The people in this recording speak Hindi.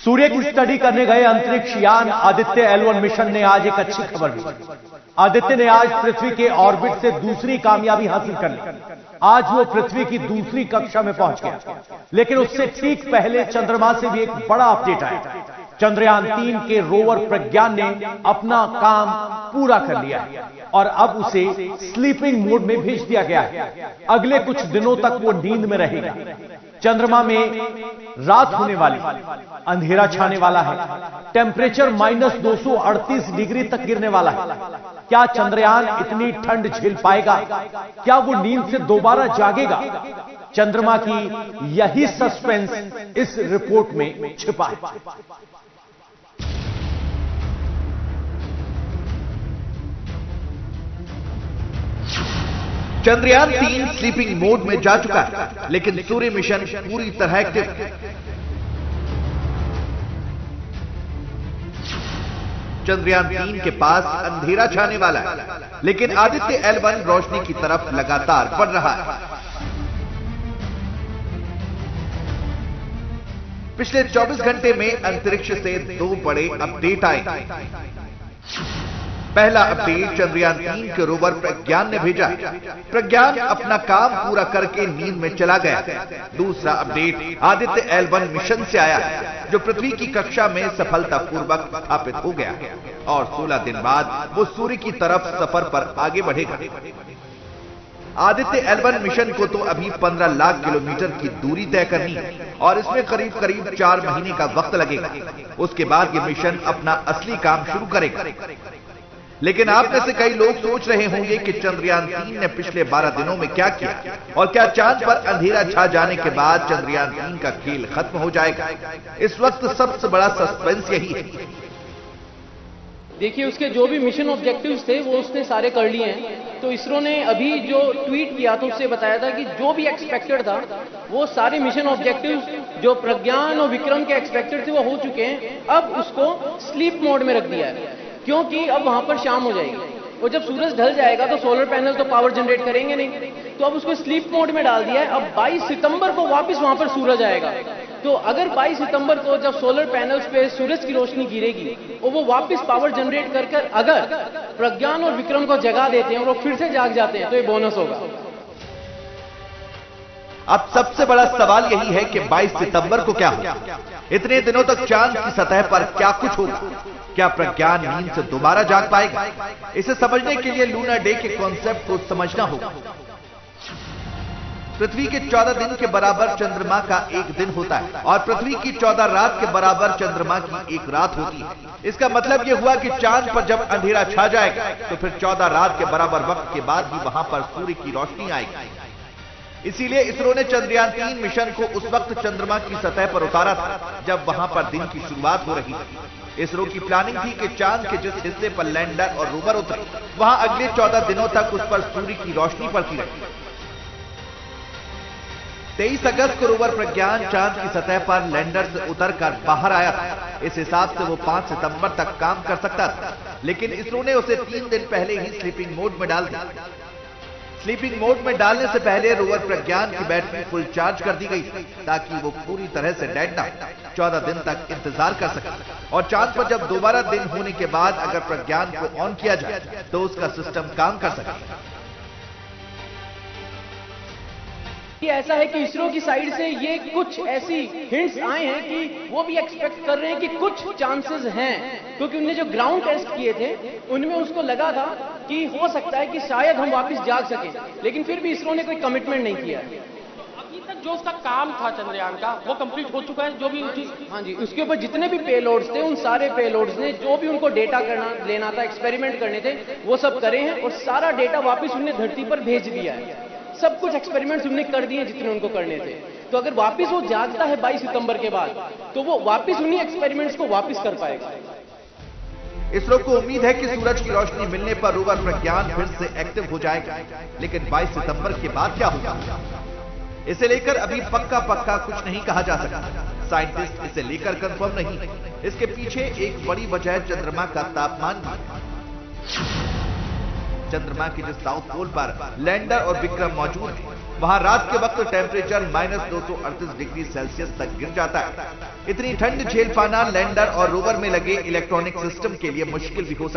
सूर्य की स्टडी करने गए अंतरिक्ष यान आदित्य L1 मिशन ने आज एक अच्छी खबर दी। आदित्य ने आज पृथ्वी के ऑर्बिट से दूसरी कामयाबी हासिल कर ली। आज वो पृथ्वी की दूसरी कक्षा में पहुंच गया, लेकिन उससे ठीक पहले चंद्रमा से भी एक बड़ा अपडेट आया। चंद्रयान 3 के रोवर प्रज्ञान ने अपना काम पूरा कर लिया है और अब उसे स्लीपिंग मोड में भेज दिया गया है। अगले कुछ दिनों तक वो नींद में रहेगा। चंद्रमा में रात होने वाली, अंधेरा छाने वाला है, टेम्परेचर -238 डिग्री तक गिरने वाला है। क्या चंद्रयान इतनी ठंड झेल पाएगा? क्या वो नींद से दोबारा जागेगा? चंद्रमा की यही सस्पेंस इस रिपोर्ट में छिपा है। चंद्रयान 3 स्लीपिंग मोड में जा चुका है, लेकिन सूर्य मिशन पूरी तरह एक्टिव है। चंद्रयान 3 के पास अंधेरा छाने वाला है, लेकिन आदित्य L1 रोशनी की तरफ लगातार बढ़ रहा है। पिछले 24 घंटे में अंतरिक्ष से 2 बड़े अपडेट आए। पहला अपडेट चंद्रयान 3 के रोवर प्रज्ञान ने भेजा। प्रज्ञान अपना काम पूरा करके नींद में चला गया। दूसरा अपडेट आदित्य L1 मिशन से आया, जो पृथ्वी की कक्षा में सफलतापूर्वक स्थापित हो गया और 16 दिन बाद वो सूर्य की तरफ सफर पर आगे बढ़ेगा। आदित्य L1 मिशन को तो अभी 15 लाख किलोमीटर की दूरी तय करनी है और इसमें करीब 4 महीने का वक्त लगेगा। उसके बाद ये मिशन अपना असली काम शुरू करेगा। लेकिन आप में से कई लोग सोच रहे होंगे कि चंद्रयान 3 ने पिछले 12 दिनों में क्या किया और क्या चांद पर अंधेरा छा जाने के बाद चंद्रयान 3 का खेल खत्म हो जाएगा? इस वक्त सबसे बड़ा सस्पेंस यही है। देखिए, उसके जो भी मिशन ऑब्जेक्टिव्स थे वो उसने सारे कर लिए हैं। तो इसरो ने अभी जो ट्वीट किया था उससे बताया था कि जो भी एक्सपेक्टेड था वो सारे मिशन ऑब्जेक्टिव्स जो प्रज्ञान और विक्रम के एक्सपेक्टेड थे वो हो चुके हैं। अब उसको स्लीप मोड में रख दिया है, क्योंकि अब वहां पर शाम हो जाएगी और जब सूरज ढल जाएगा तो सोलर पैनल तो पावर जनरेट करेंगे नहीं, तो अब उसको स्लीप मोड में डाल दिया है। अब 22 सितंबर को वापस वहां पर सूरज आएगा। तो अगर 22 सितंबर को जब सोलर पैनल्स पे सूरज की रोशनी गिरेगी और वो वापस पावर जनरेट कर अगर प्रज्ञान और विक्रम को जगा देते हैं और वो फिर से जाग जाते हैं तो ये बोनस होगा। अब सबसे बड़ा सवाल यही है कि 22 सितंबर को क्या होगा? इतने दिनों तक चांद की सतह पर क्या कुछ होगा? क्या प्रज्ञान नींद से दोबारा जाग पाएगा? इसे समझने के लिए लूनर डे के कॉन्सेप्ट को समझना होगा। पृथ्वी के 14 दिन के बराबर चंद्रमा का एक दिन होता है और पृथ्वी की 14 रात के बराबर चंद्रमा की एक रात होती है। इसका मतलब यह हुआ कि चांद पर जब अंधेरा छा जाएगा तो फिर 14 रात के बराबर वक्त के बाद ही वहां पर सूर्य की रोशनी आएगी। इसीलिए इसरो ने चंद्रयान 3 मिशन को उस वक्त चंद्रमा की सतह पर उतारा था जब वहां पर दिन की शुरुआत हो रही थी। इसरो की प्लानिंग थी कि चांद के जिस हिस्से पर लैंडर और रोवर उतरे वहां अगले 14 दिनों तक उस पर सूर्य की रोशनी पड़ती रही। 23 अगस्त को रोवर प्रज्ञान चांद की सतह पर लैंडर से उतरकर बाहर आया था। इस हिसाब से वो 5 सितंबर तक काम कर सकता था, लेकिन इसरो ने उसे 3 दिन पहले ही स्लीपिंग मोड में डाल दिया। स्लीपिंग मोड में डालने से पहले रोवर प्रज्ञान की बैटरी फुल चार्ज कर दी गई ताकि वो पूरी तरह से डेड ना 14 दिन तक इंतजार कर सके और चांद पर जब दोबारा दिन होने के बाद अगर प्रज्ञान को ऑन किया जाए तो उसका सिस्टम काम कर सके। ऐसा है कि इसरो की साइड से ये कुछ ऐसी हिंट्स आए हैं कि वो भी एक्सपेक्ट कर रहे हैं कि कुछ चांसेस हैं, क्योंकि उन्होंने जो ग्राउंड टेस्ट किए थे उनमें उसको लगा था कि हो सकता है कि शायद हम वापस जाग सकें, लेकिन फिर भी इसरो ने कोई कमिटमेंट नहीं किया। अभी तक जो उसका काम था चंद्रयान का वो कंप्लीट हो चुका है। जो भी हाँ जी, उसके ऊपर जितने भी पेलोड्स थे उन सारे पेलोड्स ने जो भी उनको डेटा लेना था, एक्सपेरिमेंट करने थे, वो सब करे हैं और सारा डेटा वापस उन्हें धरती पर भेज दिया है। सब कुछ एक्सपेरिमेंट्स उन्होंने कर दिए जितने उनको करने थे। तो अगर वापस वो जागता है 22 सितंबर के बाद तो वो वापस उन्हीं एक्सपेरिमेंट्स को वापस कर पाएगा। इसरो को उम्मीद है कि सूरज की रोशनी मिलने पर रोवर प्रज्ञान फिर से एक्टिव हो जाएगा, लेकिन 22 सितंबर के बाद क्या होगा इसे लेकर अभी पक्का कुछ नहीं कहा जा सकता। साइंटिस्ट इसे लेकर कंफर्म नहीं। इसके पीछे एक बड़ी वजह चंद्रमा का तापमान भी। चंद्रमा के जिस साउथ पोल पर लैंडर और विक्रम मौजूद है वहां रात के वक्त टेम्परेचर -238 डिग्री सेल्सियस तक गिर जाता है। इतनी ठंड झेल पाना लैंडर और रोवर में लगे इलेक्ट्रॉनिक सिस्टम के लिए मुश्किल भी हो सकता है।